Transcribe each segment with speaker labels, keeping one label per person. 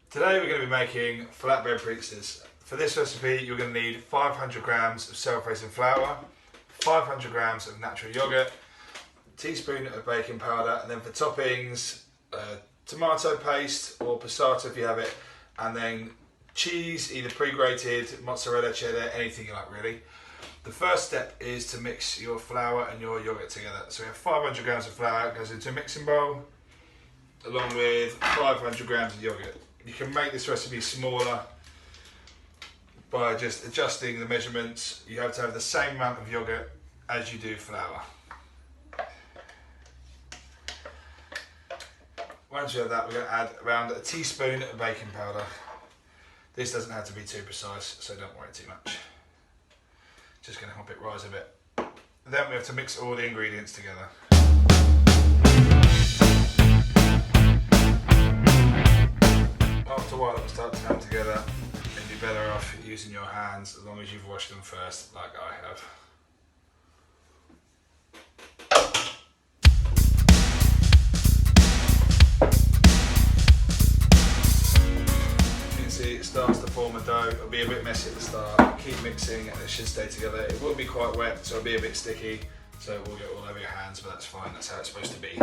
Speaker 1: Today we're going to be making flatbread pizzas. For this recipe you're going to need 500 grams of self-raising flour, 500 grams of natural yoghurt, a teaspoon of baking powder, and then for toppings, tomato paste or passata if you have it, and then cheese, either pre-grated, mozzarella, cheddar, anything you like really. The first step is to mix your flour and your yoghurt together. So we have 500 grams of flour, goes into a mixing bowl, along with 500 grams of yoghurt. You can make this recipe smaller by just adjusting the measurements. You have to have the same amount of yoghurt as you do flour. Once you have that, we're going to add around a teaspoon of baking powder. This doesn't have to be too precise, so don't worry too much. Just going to help it rise a bit. Then we have to mix all the ingredients together. After a while it will start to come together. You'd be better off using your hands as long as you've washed them first, like I have. You can see it starts to form a dough. It'll be a bit messy at the start. Keep mixing and it should stay together. It will be quite wet, so it'll be a bit sticky, so it will get all over your hands, but that's fine, that's how it's supposed to be.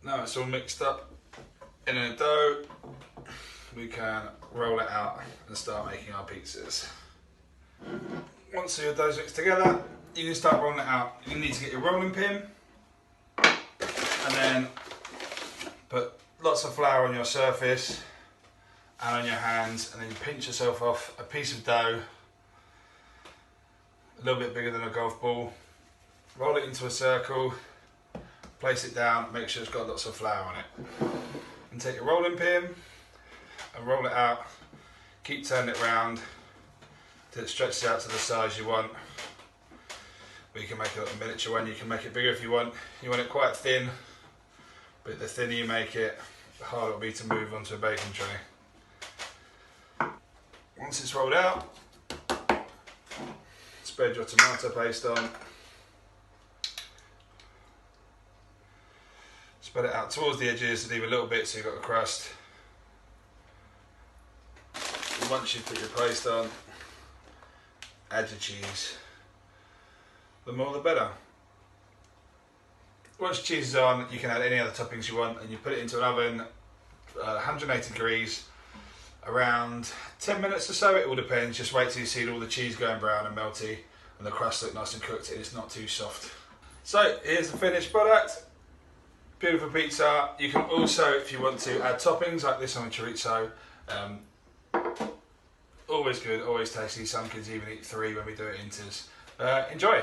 Speaker 1: Now it's all mixed up in a dough, we can roll it out and start making our pizzas. Once your dough's mixed together, you can start rolling it out. You need to get your rolling pin and then put lots of flour on your surface and on your hands, and then you pinch yourself off a piece of dough a little bit bigger than a golf ball. Roll it into a circle, place it down, make sure it's got lots of flour on it. And take your rolling pin and roll it out. Keep turning it round till it stretches out to the size you want. But you can make a miniature one, you can make it bigger if you want. You want it quite thin, but the thinner you make it, the harder it will be to move onto a baking tray. Once it's rolled out, spread your tomato paste on. Spread it out towards the edges, leave a little bit so you've got the crust. And once you've put your paste on, add your cheese. The more the better. Once your cheese is on, you can add any other toppings you want, and you put it into an oven, 180 degrees, around 10 minutes or so. It all depends. Just wait till you see all the cheese going brown and melty, and the crust look nice and cooked, and it's not too soft. So here's the finished product. Beautiful pizza. You can also, if you want to, add toppings like this on a chorizo. Always good, always tasty. Some kids even eat 3 when we do it inters. Enjoy.